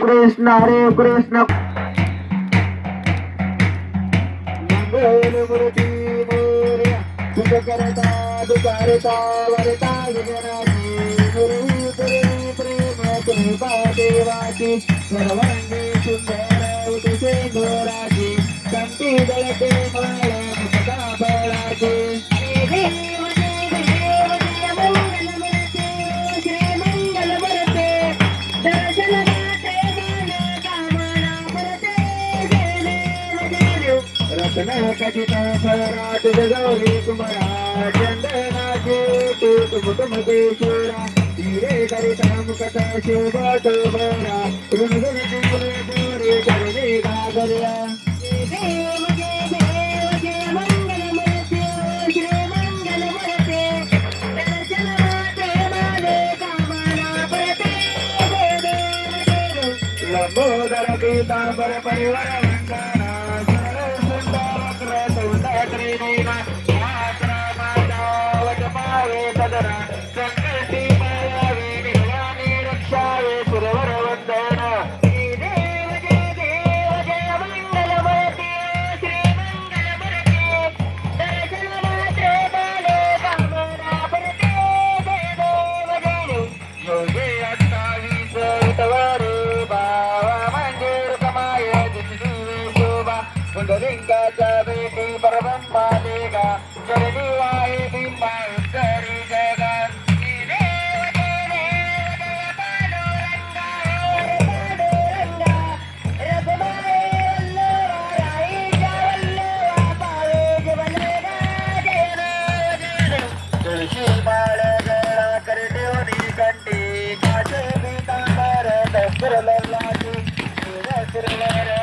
कृष्ण हरे कृष्ण मूर्ती मोरया तुझ करता दुकारता वरता जगनाची गुरु प्रेम कृपा देवाची सर्वांगी सुंदर तुझे गोराची कंठी दळते माळ मुक्ता फळाची रत्नाखचित फराट गौरी कुमारा चंदनाचे तूत मुखमतेश्वरा हिरे करिता मुखत शोभत बरा ऋणगुण कुंकुले गोरे करणे गागर्या देव जय देव जय मंगलमूर्ती श्री मंगलमूर्ती दर्शन माते माने कामना परते लंबोदर पीतांबर परिवार वंदना लिंगाचा बेटी परब्रह्मा देगा चरणी वाहे बिंबा उत्तरी जगात देव जय देव जय पांडुरंगा पांडुरंगा रघुमाई वल्लभा राईच्या वल्लभा पावे जवलगा जय देव तुळशी बाळ गळा करदेवनी कंठी काशे पीतांबर दस्तर लल्लाची शिरवर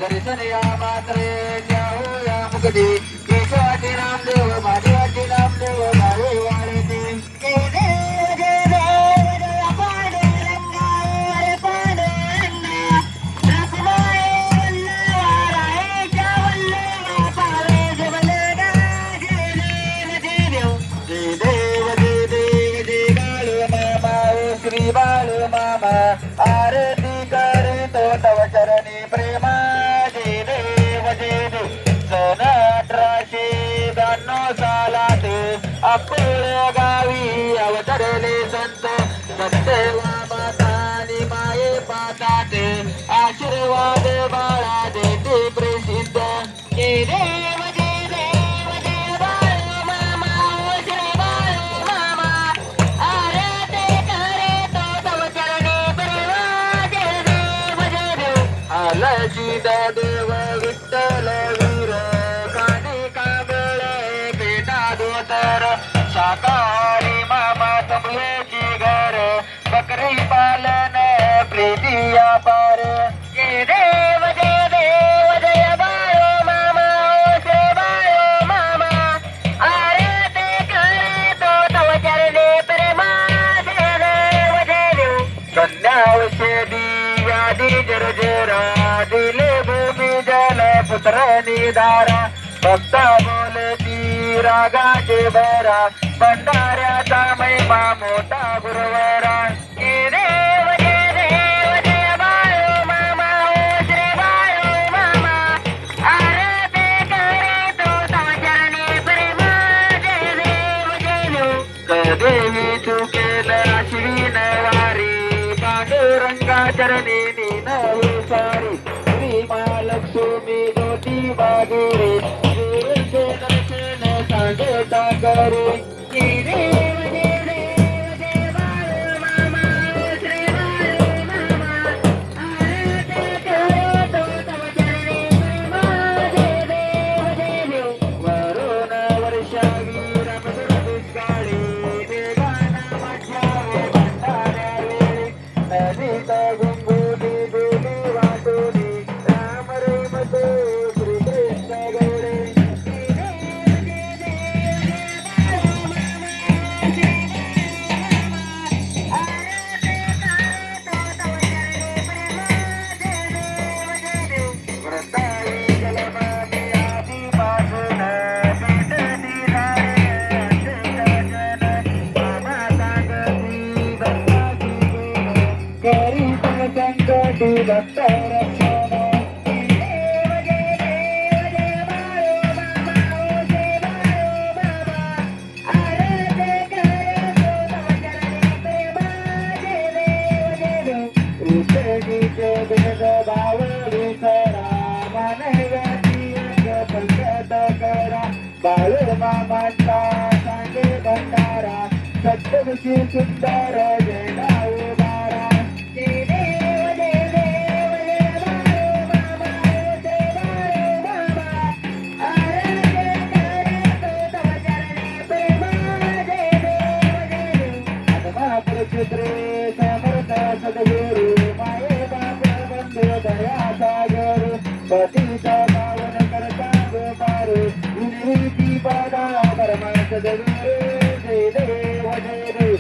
दर्शन या मात्रे जाओ या मुक्ती केशवाची नामदेव माझ्याची नामदेव भावे वाढते जय देव जय देव जय पांडुरंगा हरे पांडुरंगा रखमाई वल्लभा राईच्या वल्लभा पावे जवलगा जय देव जय देव जय देव जय देव जय बाळू मामा ओ श्री बाळू मामा आरती करीतो तव चरणी प्रेमा सालात अकोल्या गावी अवतरले संत सत्तेवा मातानी माये पातात आशीर्वाद बाळा देते प्रसिद्ध जय देव जय देव जय बाळू मामा ओ श्री बाळू मामा आरती करे तो तव चरणी प्रेमा जय देव आलजी देव विठ्ठल शाकाहारी मामा तबल्याची घर बकरी पालन प्रीतिया पार जय देव जय बाळू मामा ओ श्री बाळू मामा आरती करे तो तव चरणी प्रेमा जय देव कन्यावशेदी व्याधी जर्जरा दिले भूमी जल पुत्र निधारा भक्ता बोले रागाचे बरा भंडाऱ्याचा महिमा मोठा गुरुवरा जय देव जय बाळू मामा ओ श्री बाळू मामा आरती करे तो तव चरणी प्रेम जय देव कधीही चुकेल अश्विन वारी पांडुरंगा चरणी नाही सारी श्री महालक्ष्मी ज्योती बागेरे गुरुचे दर्शन सांगता करे जय देव जय बाळू मामा श्री बाळू मामा आरती करे तो तव चरणी प्रेम जय देव वरुण वर्षावी रमधुर दुष्काळी वेगाना मध्यावे भंडाऱ्या वेळी नदीत गुंगुली बोली वाटोली राम रमतो श्री कृष्ण गौरे संकटी भक्त रक्षण भेदभाव विसरा मानवाची संकट करा बाळू मामाचा सांगे भंडारा सप्तऋषी सुंदर जय गाऊ बारा जय देव बाळू मामा जय बाळू मामा आरती करे तो तव चरणी प्रेम जय देव महापुरुषे समर्थ सद्गुरु माये बाप बंधू दया सागर पतित पावन करता गोपार विनीती पदा परम सद्गुरु जय देव जय देव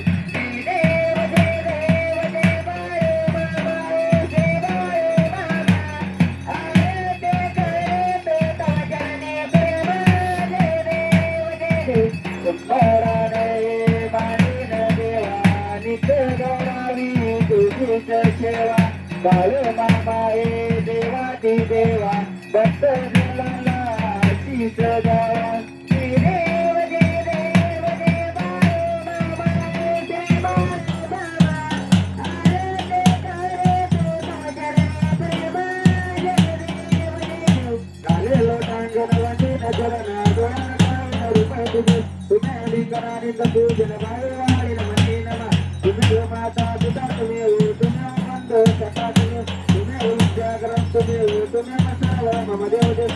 सेवा बाळू मामा हे देवाती देवा भक्त जनाला शीस द्यावा जय देव जय बाळू मामा जय बाळू मामा आरती करे तो तव चरणी प्रेम जय देव काले लोटांगण वंदित चरणा गुणाकान रूप तुझे तुम्ही लिंगनानी पूजन बाळू वाळी नमनी नमा तुम्ही माता पिता तुम्ही सता तुम्ही विद्या ग्रंथ तुम्ही सर्व मम देव देव